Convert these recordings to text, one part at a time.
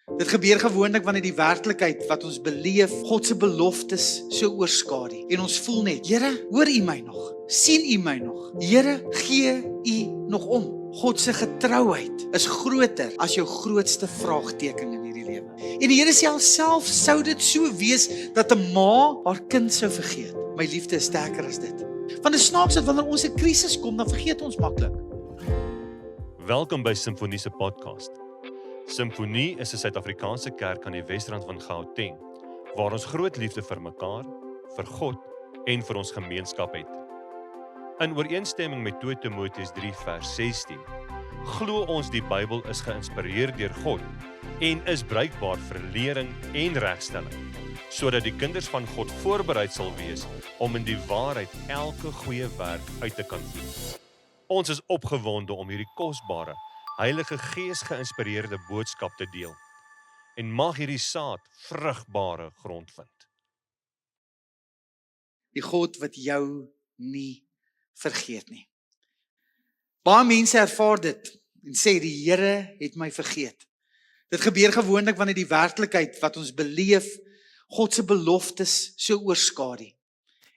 Dit gebeur gewoonlik wanneer die werklikheid wat ons beleef, God se beloftes so oorskadu. En ons voel net, Here, hoor U my nog? Sien U my nog? Here, gee U nog om? God se getrouheid is groter as jou grootste vraagteken in hierdie lewe. En die Here sê self sou dit so wees dat 'n ma haar kind sou vergeet. My liefde is sterker as dit. Want dit snaaks dat wanneer ons 'n krisis kom, dan vergeet ons maklik. Welkom by Simfonie se podcast. Simfonie is 'n Suid-Afrikaanse kerk aan die Wesrand van Gauteng, waar ons groot liefde vir mekaar, vir God en vir ons gemeenskap het. In ooreenstemming met 2 Timoteus 3 vers 16, glo ons die Bybel is geïnspireer deur God en is bruikbaar vir lering en regstelling, sodat die kinders van God voorbereid sal wees om in die waarheid elke goeie werk uit te kan voer. Ons is opgewonde om hierdie kosbare, Heilige Gees geïnspireerde boodskap te deel en mag hierdie saad vrugbare grond vind. Die God wat jou nie vergeet nie. Baie mense ervaar dit en sê die Here het my vergeet. Dit gebeur gewoonlik wanneer die werklikheid wat ons beleef, God se beloftes so oorskadu.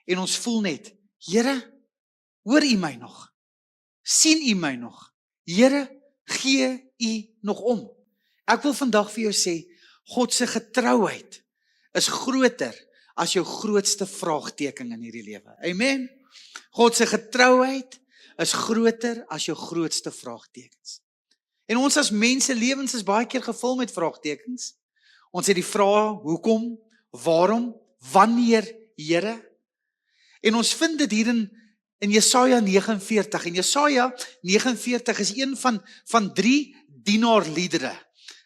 En ons voel net, Here, hoor U my nog? Sien U my nog? Here, gee U nog om? Ek wil vandag vir jou sê, God se getrouheid is groter as jou grootste vraagteken in hierdie lewe. Amen. God se getrouheid is groter as jou grootste vraagtekens. En ons as mense lewens is baie keer gevul met vraagtekens. Ons het die vrae, hoekom, waarom, wanneer, Here? En ons vind dit hier in Jesaja 49. En Jesaja 49 is een van 3 dienaarliedere.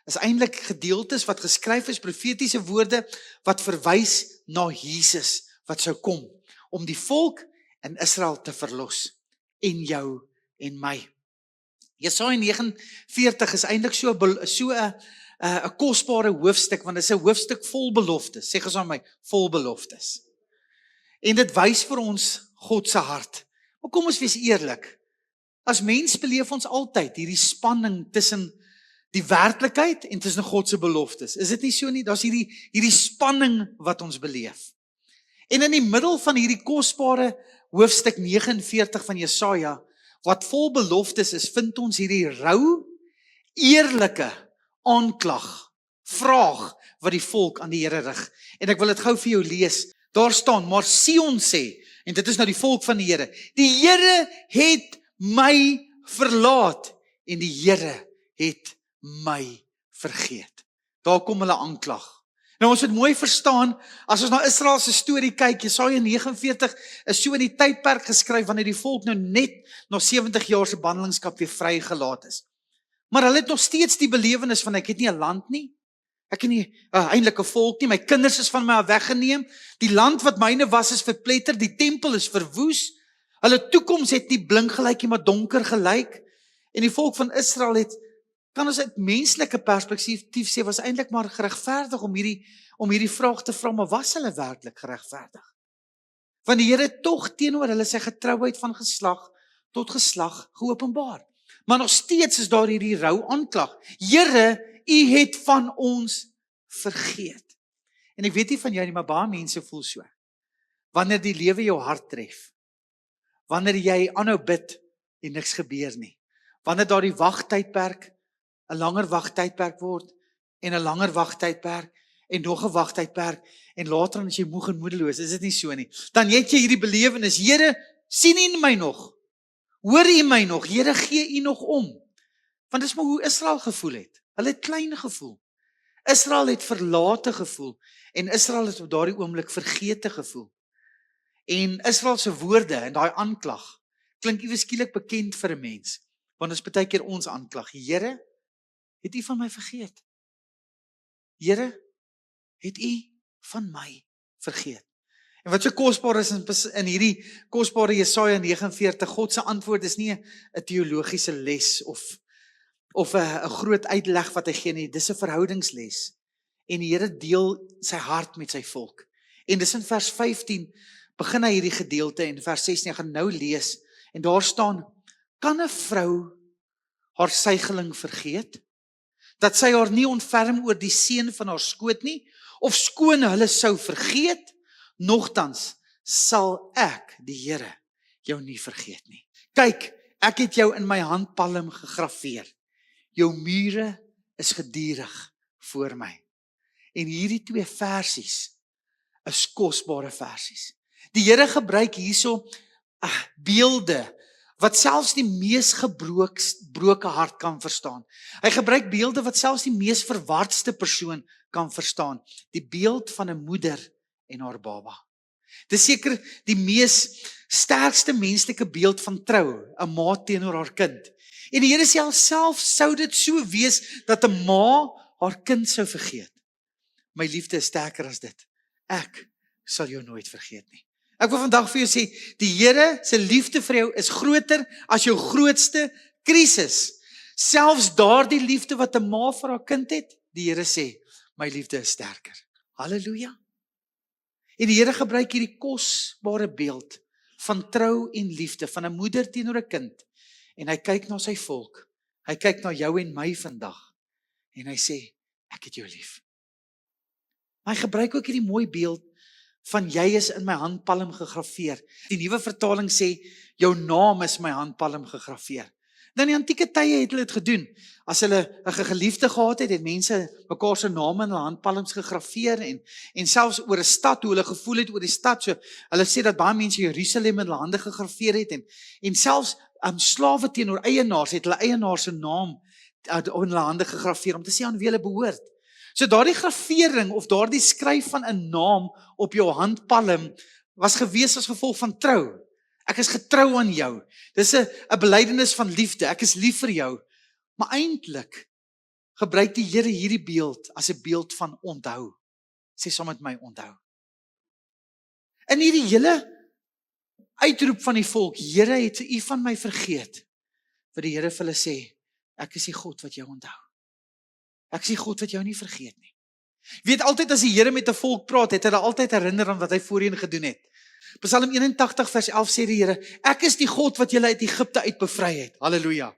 Is eintlik gedeeltes wat geskryf is, profetiese woorde wat verwys na Jesus wat sou kom om die volk in Israel te verlos en jou en my. Jesaja 49 is eintlik so 'n kosbare hoofstuk, want dit is 'n hoofstuk vol beloftes. Sê gesaan my, vol beloftes. En dit wys vir ons God se hart. Maar kom ons wees eerlik. As mens beleef ons altyd hierdie spanning tussen die werklikheid en tussen God se beloftes. Is dit nie so nie? Daar's hierdie spanning wat ons beleef. En in die middel van hierdie kosbare hoofstuk 49 van Jesaja, wat vol beloftes is, vind ons hierdie rou, eerlike aanklag, vraag wat die volk aan die Here rig. En ek wil dit gou vir jou lees. Daar staan, maar Sion sê, en dit is nou die volk van die Here, die Here het my verlaat en die Here het my vergeet. Daar kom hulle aanklag. Nou ons moet mooi verstaan, as ons na Israel se storie kyk, Jesaja 49 is so in die tydperk geskryf wanneer die volk nou net na 70 jaar se bandelingskap weer vrygelaat is. Maar hulle het nog steeds die belewenis van ek het nie 'n land nie. Ek het nie eintlik 'n volk nie, my kinders is van my af weggeneem, die land wat myne was is verpletter, die tempel is verwoes, hulle toekoms het nie blink gelyk nie, maar donker gelyk, en die volk van Israel het, kan ons uit menslike perspektief sê, was eintlik maar geregverdig om hierdie vraag te vra, maar was hulle werklik geregverdig? Want die Here het tog teenoor hulle sy getrouheid van geslag tot geslag geopenbaar. Maar nog steeds is daar hierdie rou aanklag. Here, U het van ons vergeet. En ek weet nie van jou nie, maar baie mense voel so. Wanneer die lewe jou hart tref, wanneer jy aanhou bid en niks gebeur nie, wanneer daar die wagtydperk 'n langer wagtydperk word en 'n langer wagtydperk en nog 'n wagtydperk en later dan as jy moeg en moedeloos, is dit nie so nie. Dan het jy hierdie belewenis, Here, sien U my nog? Hoor U my nog? Here, gee U nog om? Want dis maar hoe Israel gevoel het. Hulle het klein gevoel. Israel het verlate gevoel en Israel het op daardie oomblik vergete gevoel. En Israel se woorde en daai aanklag klink iewes skielik bekend vir 'n mens, want dit is baie keer ons aanklag. Here, het U van my vergeet? Here, het U van my vergeet? En wat so kosbaar is in hierdie kosbare Jesaja 49, God se antwoord is nie 'n teologiese les of 'n groot uitleg wat hy gee nie, dis 'n verhoudingsles. En die Here deel sy hart met sy volk. En dis in vers 15 begin hy hierdie gedeelte en vers 16 ek gaan nou lees en daar staan, kan 'n vrou haar suigeling vergeet? dat sy haar nie ontferm oor die seun van haar skoot nie, of skoon hulle sou vergeet, nogtans sal ek, die Here, jou nie vergeet nie. Kyk, ek het jou in my handpalm gegraveer. Jou mure is gedurig voor my. En hierdie 2 versies is kosbare versies. Die Here gebruik hierso beelde wat selfs die mees gebroke hart kan verstaan. Hy gebruik beelde wat selfs die mees verwardste persoon kan verstaan. Die beeld van 'n moeder en haar baba. Dis seker die mees sterkste menslike beeld van trou, 'n ma teenoor haar kind. En die Here sê self sou dit so wees dat 'n ma haar kind sou vergeet. My liefde is sterker as dit. Ek sal jou nooit vergeet nie. Ek wil vandag vir jou sê, die Here se liefde vir jou is groter as jou grootste krisis. Selfs daardie liefde wat 'n ma vir haar kind het, die Here sê, my liefde is sterker. Halleluja. En die Here gebruik hierdie kosbare beeld van trou en liefde, van 'n moeder teenoor 'n kind. En hy kyk na sy volk. Hy kyk na jou en my vandag. En hy sê, ek het jou lief. Maar hy gebruik ook hierdie mooi beeld van jy is in my handpalm gegraveer. Die nuwe vertaling sê, jou naam is my handpalm gegraveer. Nou in die antieke tye het hulle dit gedoen. As hulle 'n geliefde gehad het, het mense mekaar se name in hulle handpalms gegraveer en selfs oor 'n stad, hoe hulle gevoel het oor die stad. So hulle sê dat baie mense Jerusalem in hulle hande gegraveer het en selfs slawe teenoor eienaars het hulle eienaar se naam in hulle hande gegraveer om te sê aan wie hulle behoort. So daardie gravering of daardie skryf van 'n naam op jou handpalm was gewees as gevolg van trou. Ek is getrou aan jou. Dis 'n belydenis van liefde. Ek is lief vir jou. Maar eintlik gebruik die Here hierdie beeld as 'n beeld van onthou. Sê saam met my, onthou. In hierdie hele uitroep van die volk, Here, het u van my vergeet? Wat die Here vir hulle sê, ek is die God wat jou onthou. Ek is die God wat jou nie vergeet nie. Weet altyd as die Here met 'n volk praat, het hulle altyd herinner aan wat hy voorheen gedoen het. Psalm 81 vers 11 sê die Here, ek is die God wat julle uit Egipte uit bevry het. Halleluja.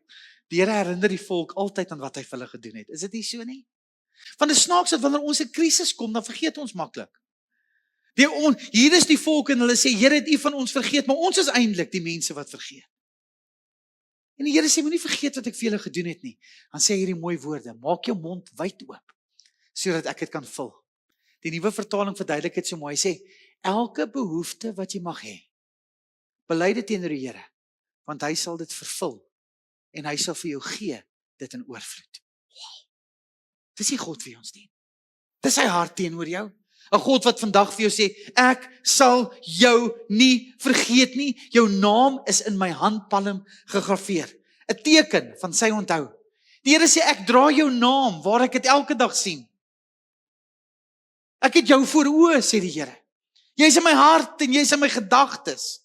Die Here herinner die volk altyd aan wat hy vir hulle gedoen het. Is dit nie so nie? Want dit snaaks dat wanneer ons 'n krisis kom, dan vergeet ons maklik. Hier is die volk en hulle sê, Here, het u van ons vergeet, maar ons is eintlik die mense wat vergeet. En die Here sê, moenie vergeet wat ek vir julle gedoen het nie. Dan sê hy hierdie mooi woorde, maak jou mond wyd oop, sodat ek dit kan vul. Die nuwe vertaling verduidelik dit so mooi. Hy sê, elke behoefte wat jy mag hê, bely dit teenoor die Here, want hy sal dit vervul, en hy sal vir jou gee, dit in oorvloed. Wow. Dis die God vir ons dien. Dis sy hart teenoor jou. 'n God wat vandag vir jou sê, ek sal jou nie vergeet nie. Jou naam is in my handpalm gegraveer. 'n Teken van sy onthou. Die Here sê, ek dra jou naam waar ek dit elke dag sien. Ek het jou voor oë, sê die Here. Jy is in my hart en jy is in my gedagtes.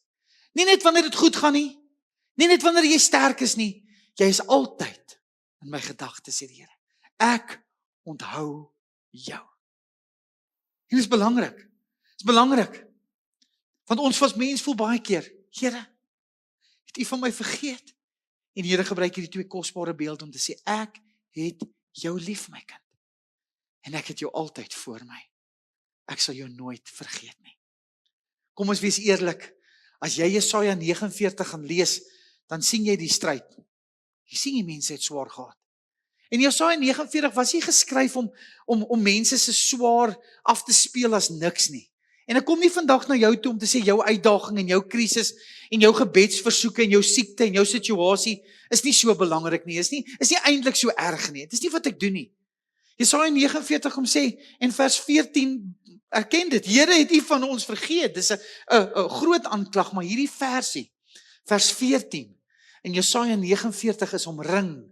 Nie net wanneer dit goed gaan nie. Nie net wanneer jy sterk is nie. Jy is altyd in my gedagtes, sê die Here. Ek onthou jou. En dit is belangrik. Dit is belangrik. Want ons as mens voel baie keer, Here, het u van my vergeet? En die Here gebruik hierdie 2 kosbare beelde om te sê, ek het jou lief, my kind. En ek het jou altyd voor my. Ek sal jou nooit vergeet nie. Kom ons wees eerlik. As jy Jesaja 49 gaan lees, dan sien jy die stryd. Jy sien die mense het swaar gehad. En Jesaja 49 was nie geskryf om mense se swaar af te speel as niks nie. En ek kom nie vandag na jou toe om te sê jou uitdaging en jou krisis en jou gebedsversoeke en jou siekte en jou situasie is nie so belangrik nie. Is nie eintlik so erg nie. Dit is nie wat ek doen nie. Jesaja 49 kom sê en vers 14 erken dit. Here, het u van ons vergeet. Dis 'n groot aanklag, maar hierdie versie, vers 14 in Jesaja 49 is omring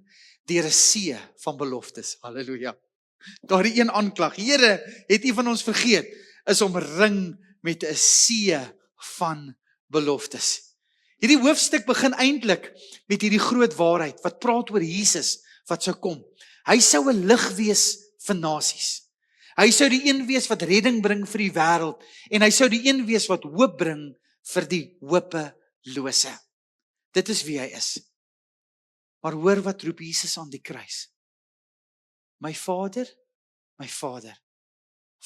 deur 'n see van beloftes. Halleluja. Daardie een aanklag, Here, het u van ons vergeet, is omring met 'n see van beloftes. Hierdie hoofstuk begin eintlik met hierdie groot waarheid wat praat oor Jesus wat sou kom. Hy sou 'n lig wees vir nasies. Hy sou die een wees wat redding bring vir die wêreld en hy sou die een wees wat hoop bring vir die hopelose. Dit is wie hy is. Maar hoor wat roep Jesus aan die kruis. my Vader,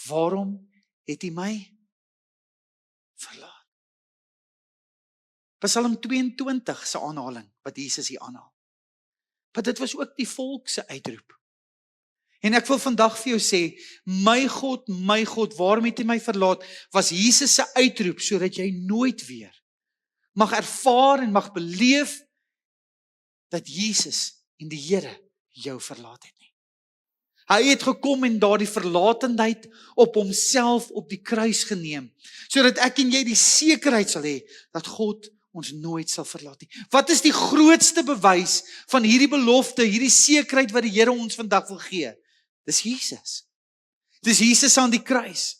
waarom het U my verlaat? Psalm 22 se aanhaling, wat Jesus hier aanhaal. Maar dit was ook die volk se uitroep. En ek wil vandag vir jou sê, my God, waarom het U my verlaat, was Jesus se uitroep, sodat jy nooit weer mag ervaar en mag beleef, dat Jesus en die Here jou verlaat het nie. Hy het gekom en daardie verlatendheid op homself op die kruis geneem, sodat ek en jy die sekerheid sal hê, dat God ons nooit sal verlaat nie. Wat is die grootste bewys van hierdie belofte, hierdie sekerheid wat die Here ons vandag wil gee? Dis Jesus. Dis Jesus aan die kruis.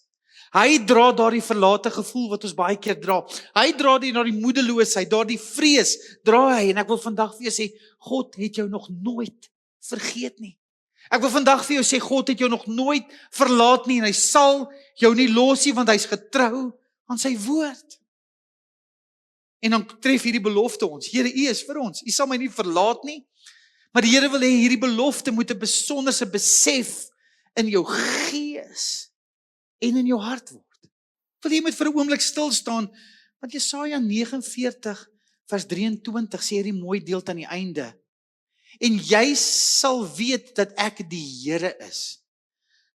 Hy dra daardie verlate gevoel wat ons baie keer dra. Hy dra daardie moedeloosheid, daardie vrees, dra hy. En ek wil vandag vir jou sê, God het jou nog nooit vergeet nie. Ek wil vandag vir jou sê, God het jou nog nooit verlaat nie, en hy sal jou nie los nie, want hy's getrou aan sy woord. En dan tref hierdie belofte ons. Here, U is vir ons. U sal my nie verlaat nie. Maar die Here wil hê hierdie belofte moet 'n besonderse besef in jou gees en in jou hart word. Wil jy moet vir 'n oomblik stil staan, want Jesaja 49 vers 23 sê hierdie mooi deel aan die einde. En jy sal weet dat ek die Here is,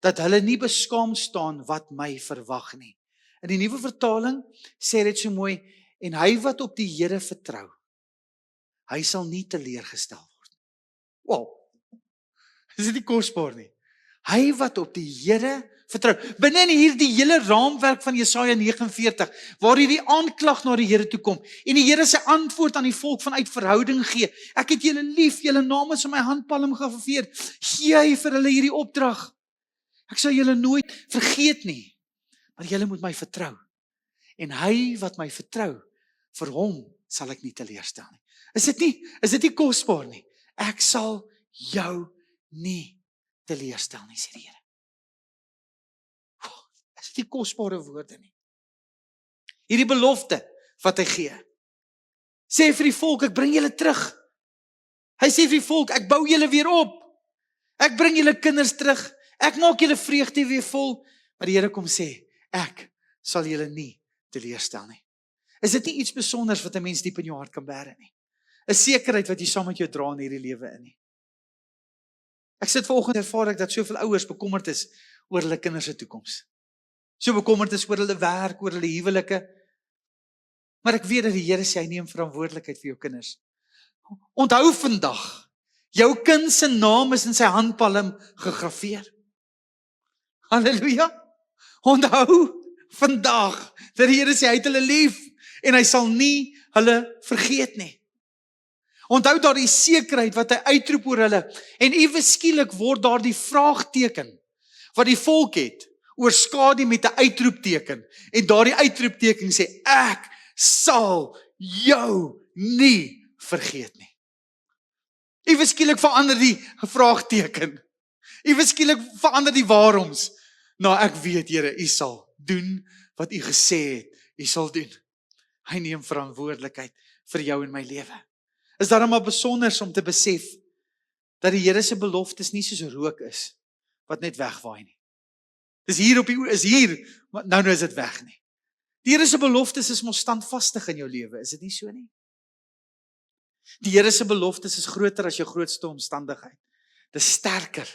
dat hulle nie beskaam staan wat my verwag nie. In die nuwe vertaling sê dit so mooi, en hy wat op die Here vertrou, hy sal nie teleurgestel word. Wow, is dit nie kosbaar nie? Hy wat op die Here vertrou, binne in hierdie hele raamwerk van Jesaja 49, waar hierdie aanklag na die Here toe kom, en die Here sy antwoord aan die volk vanuit verhouding gee. Ek het julle lief, julle name is in my handpalm gegraveer. Gee hy vir hulle hierdie opdrag. Ek sal julle nooit vergeet nie, maar julle moet my vertrou. En hy wat my vertrou, vir hom sal ek nie teleurstel nie. Is dit nie kosbaar nie? Ek sal jou nie teleurstel nie, sê die Here. Is dit nie kosbare woorde nie? Hierdie belofte wat hy gee. Sê vir die volk, ek bring julle terug. Hy sê vir die volk, ek bou julle weer op. Ek bring julle kinders terug. Ek maak julle vreugde weer vol. Maar die Here kom sê, ek sal julle nie teleurstel nie. Is dit nie iets besonders wat 'n mens diep in jou hart kan bære nie? 'n Sekerheid wat jy saam met jou dra in hierdie lewe in nie. Ek sit vanoggend ervaar ek dat soveel ouers bekommerd is oor hulle kinders se toekoms. So bekommerd is oor hulle werk, oor hulle huwelike. Maar ek weet dat die Here sê hy neem verantwoordelikheid vir jou kinders. Onthou vandag, jou kind se naam is in sy handpalm gegraveer. Halleluja. Onthou vandag dat die Here sê hy het hulle lief en hy sal nie hulle vergeet nie. Onthou daardie sekerheid wat hy uitroep oor hulle, en ewe skielik word daardie vraagteken wat die volk het oorskadu met 'n uitroepteken, en daardie uitroepteken sê, ek sal jou nie vergeet nie. Ewe skielik verander die vraagteken. Ewe skielik verander die waaroms. Nou ek weet, Here, U sal doen wat U gesê het, U sal doen. Hy neem verantwoordelikheid vir jou en my lewe. Is daarom maar besonder om te besef dat die Here se beloftes nie soos rook is wat net wegwaai nie. Dis hier is hier, maar nou is dit weg nie. Die Here se beloftes is mos standvastig in jou lewe, is dit nie so nie? Die Here se beloftes is groter as jou grootste omstandigheid. Dis sterker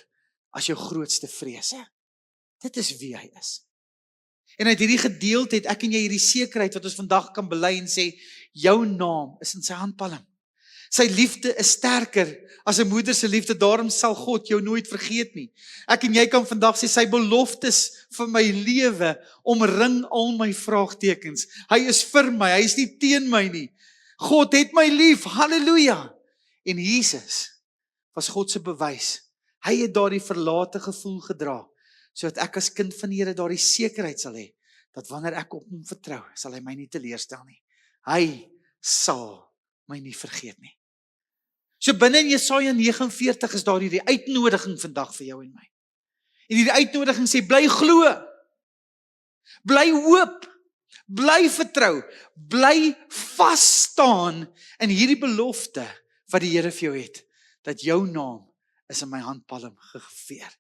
as jou grootste vrese. Dit is wie hy is. En uit hierdie gedeelte het ek en jy hierdie sekerheid wat ons vandag kan bely en sê, jou naam is in sy handpalm. Sy liefde is sterker as 'n moeder se liefde, daarom sal God jou nooit vergeet nie. Ek en jy kan vandag sê, sy beloftes vir my lewe omring al my vraagtekens. Hy is vir my, hy is nie teen my nie. God het my lief, halleluja. En Jesus was God se bewys. Hy het daardie verlate gevoel gedra, sodat ek as kind van die Here daardie sekerheid sal hê, dat wanneer ek op hom vertrou, sal hy my nie teleurstel nie. Hy sal my nie vergeet nie. So binne in Jesaja 49 is daar hierdie uitnodiging vandag vir jou en my. En hierdie uitnodiging sê, bly glo, bly hoop, bly vertrou, bly vas staan in hierdie belofte wat die Here vir jou het, dat jou naam is in my handpalm gegraveer.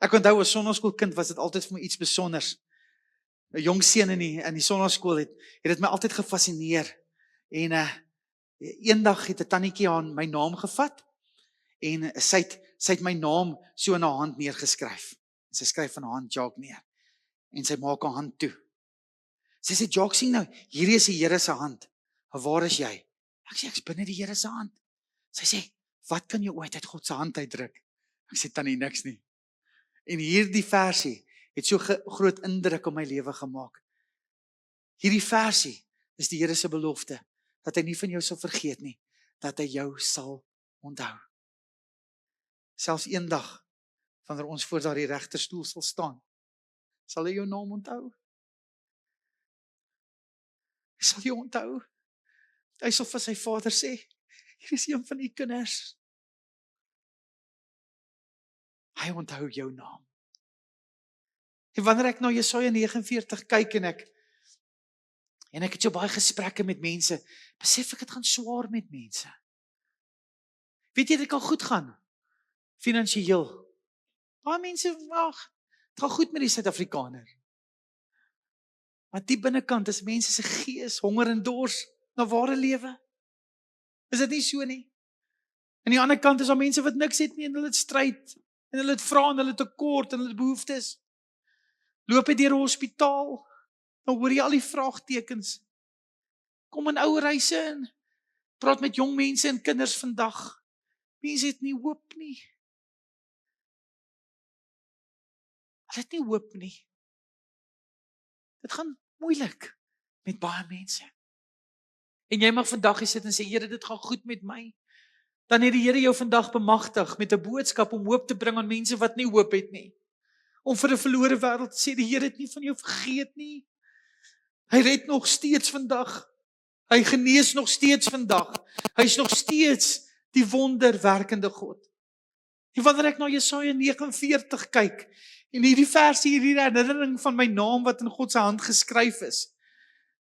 Ek onthou as sonnaskoolkind was dit altyd vir my iets besonders. 'n Jong seun in die sonnaskool het dit my altyd gefascineer. En eendag het 'n tannetjie aan my naam gevat en sy het my naam so in haar hand neergeskryf. Sy skryf van haar hand Jacques neer en sy maak haar hand toe. Sy sê, Jacques, sien nou, hierdie is die Here se hand. Waar is jy? Ek sê, ek's binne die Here se hand. Sy sê, wat kan jy ooit uit God se hand uitdruk? Ek sê, tannie, niks nie. En hierdie versie het so groot indruk op my lewe gemaak. Hierdie versie is die Here se belofte, dat hy nie van jou sal vergeet nie, dat hy jou sal onthou. Selfs eendag, wanneer ons voor daardie regterstoel sal staan, sal hy jou naam onthou. Hy sal jou onthou. Hy sal vir sy vader sê, hier is een van die kinders. Hy onthou jou naam. En wanneer ek na Jesaja 49 kyk en ek het so baie gesprekke met mense, besef ek het gaan swaar met mense. Weet jy, dit kan goed gaan, finansiëel. Baie mense, het gaan goed met die Suid-Afrikaner. Maar die binnekant is mense se gees, honger en dors na ware lewe. Is dit nie so nie? Aan die ander kant is daar mense wat niks het nie en hulle het stryd en hulle het vra en hulle het tekort en hulle het behoeftes. Loop jy deur 'n hospitaal, dan hoor jy al die vraagtekens. Kom in ouerhuise in, praat met jong mense en kinders vandag. Mense het nie hoop nie. Hulle het nie hoop nie. Dit gaan moeilik met baie mense. En jy mag vandag hier sit en sê, Here, dit gaan goed met my. Dan het die Here jou vandag bemagtig met 'n boodskap om hoop te bring aan mense wat nie hoop het nie. Om vir 'n verlore wêreld te sê, die Here het nie van jou vergeet nie. Hy red nog steeds vandag. Hy genees nog steeds vandag. Hy is nog steeds die wonderwerkende God. En wanneer ek na Jesaja 49 kyk, en hierdie versie, hierdie herinnering van my naam wat in God se hand geskryf is,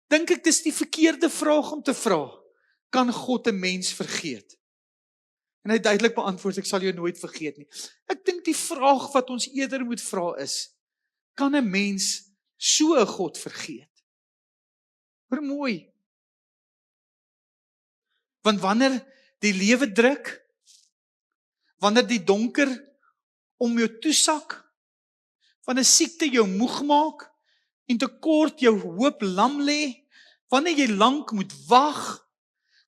dink ek dis die verkeerde vraag om te vra, kan God 'n mens vergeet? En hy duidelik beantwoord, ek sal jou nooit vergeet nie. Ek dink die vraag wat ons eerder moet vra is, kan 'n mens so 'n God vergeet? Hoor mooi. Want wanneer die lewe druk, wanneer die donker om jou toesak, wanneer siekte jou moeg maak, en tekort jou hoop lam lê, wanneer jy lank moet wag,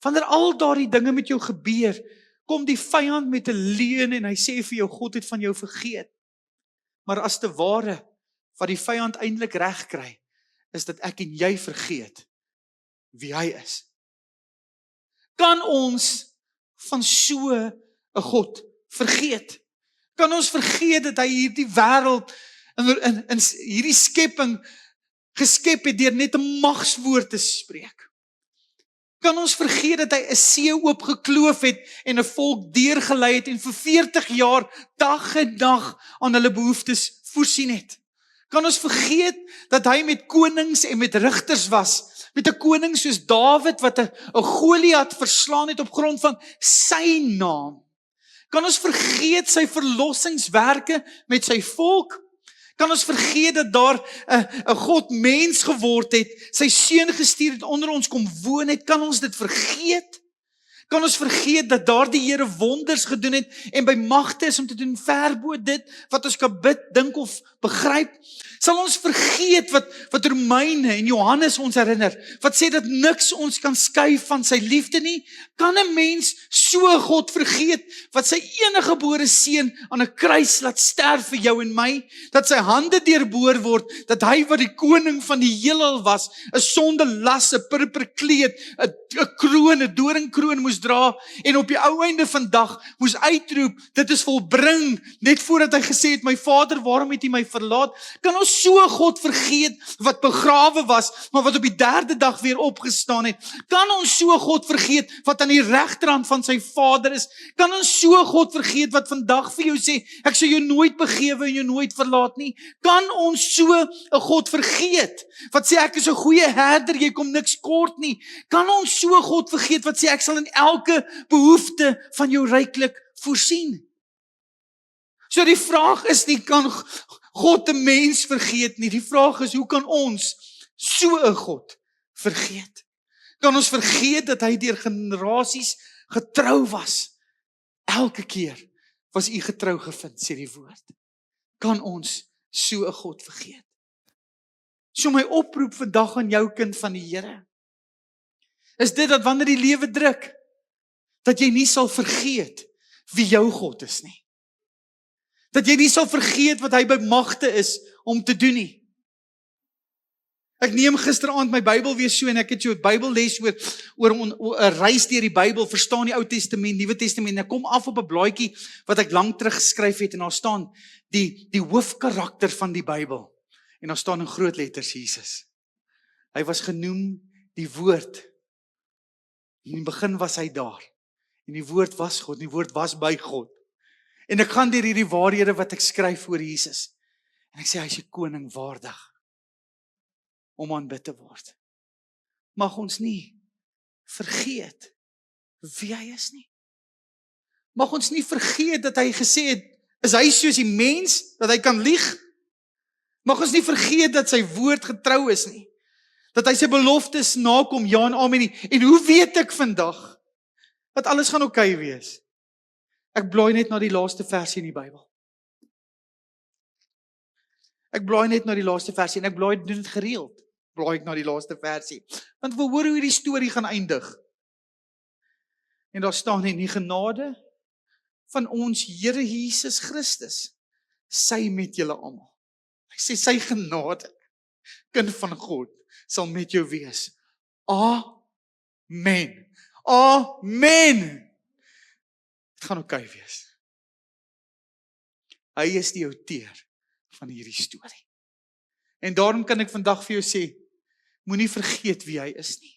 wanneer al daardie dinge met jou gebeur, kom die vyand met 'n leuen en hy sê vir jou, God het van jou vergeet. Maar as te ware, wat die vyand eintlik reg kry, is dat ek en jy vergeet wie hy is. Kan ons van so 'n God vergeet? Kan ons vergeet dat hy hierdie wêreld in hierdie skepping geskep het deur net 'n magswoord te spreek? Kan ons vergeet dat hy 'n see oopgekloof het en 'n volk deurgelei het en vir 40 jaar dag en nag aan hulle behoeftes voorsien het? Kan ons vergeet dat hy met konings en met rigters was, met 'n koning soos Dawid wat 'n Goliat verslaan het op grond van sy naam? Kan ons vergeet sy verlossingswerke met sy volk? Kan ons vergeet dat daar 'n God mens geword het, sy seun gestuur het, onder ons kom woon het? Kan ons dit vergeet? Kan ons vergeet dat daar die Here wonders gedoen het en by magte is om te doen ver bo dit wat ons kan bid, dink of begryp? Sal ons vergeet wat Romeine en Johannes ons herinner, wat sê dat niks ons kan skei van sy liefde nie? Kan 'n mens so 'n God vergeet, wat sy enige gebore seun aan 'n kruis laat sterf vir jou en my, dat sy hande deurboor word, dat hy wat die koning van die heelal was, 'n sonde las, 'n purper kleed, 'n kroon, 'n doringkroon moes dra, en op die ou einde van dag moes uitroep, dit is volbring, net voordat hy gesê het, my Vader, waarom het U my verlaat? Kan ons so 'n God vergeet, wat begrawe was, maar wat op die 3de dag weer opgestaan het? Kan ons so 'n God vergeet, wat aan die regterhand van sy Vader is? Kan ons so 'n God vergeet, wat vandag vir jou sê, ek sal jou nooit begewe en jou nooit verlaat nie? Kan ons so 'n God vergeet, wat sê, ek is 'n goeie herder, jy kom niks kort nie? Kan ons so 'n God vergeet, wat sê, ek sal in elke behoefte van jou ryklik voorsien. So die vraag is nie, kan God 'n mens vergeet nie. Die vraag is, hoe kan ons so 'n God vergeet? Kan ons vergeet dat hy deur generasies getrou was? Elke keer was u getrou gevind, sê die woord. Kan ons so 'n God vergeet? So my oproep vandag aan jou kind van die Here, is dit dat wanneer die lewe druk, dat jy nie sal vergeet wie jou God is nie. Dat jy nie sal vergeet wat hy by magte is om te doen nie. Ek neem gisteraand my Bybel weer so en ek het so 'n Bybelles oor 'n reis deur die Bybel, verstaan die Ou Testament, Nuwe Testament. En ek kom af op 'n blaadjie wat ek lank terug geskryf het en daar staan die hoofkarakter van die Bybel. En daar staan in groot letters Jesus. Hy was genoem die Woord. In die begin was hy daar. En die Woord was God, en die Woord was by God. En ek gaan deur hierdie waarhede wat ek skryf oor Jesus. En ek sê hy is 'n koning waardig om aanbid te word. Mag ons nie vergeet wie hy is nie. Mag ons nie vergeet dat hy gesê het, is hy soos die mens, dat hy kan lieg? Mag ons nie vergeet dat sy woord getrou is nie. Dat hy sy beloftes nakom, ja en amen nie. En hoe weet ek vandag dat alles gaan oukei wees? Ek blaai net na die laaste versie in die Bybel. Ek blaai net na die laaste versie en ek doen dit gereeld. Blaai ek na die laaste versie. Want wil hoor hoe hierdie storie gaan eindig. En daar staan in die genade van ons Here Jesus Christus, sy met julle almal. Hy sê sy genade, kind van God, sal met jou wees. Amen. Amen. Dit gaan oukei wees. Hy is die outeur van hierdie storie. En daarom kan ek vandag vir jou sê, moenie vergeet wie hy is nie.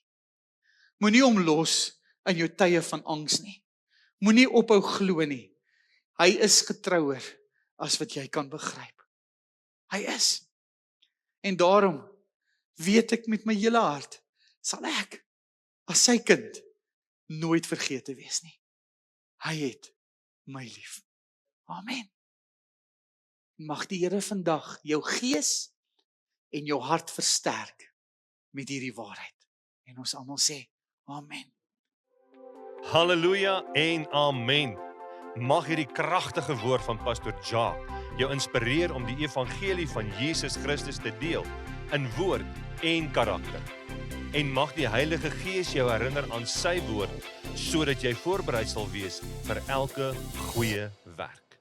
Moenie hom los in jou tye van angs nie. Moenie ophou glo nie. Hy is getrouer as wat jy kan begryp. Hy is. En daarom weet ek met my hele hart, sal ek as sy kind nooit vergete wees nie. Hy het my lief. Amen. Mag die Here vandag jou gees en jou hart versterk met hierdie waarheid. En ons almal sê, amen. Halleluja en amen. Mag hierdie kragtige woord van Pastor Jacques jou inspireer om die evangelie van Jesus Christus te deel in woord en karakter. En mag die Heilige Gees jou herinner aan sy woord, sodat jy voorberei sal wees vir elke goeie werk.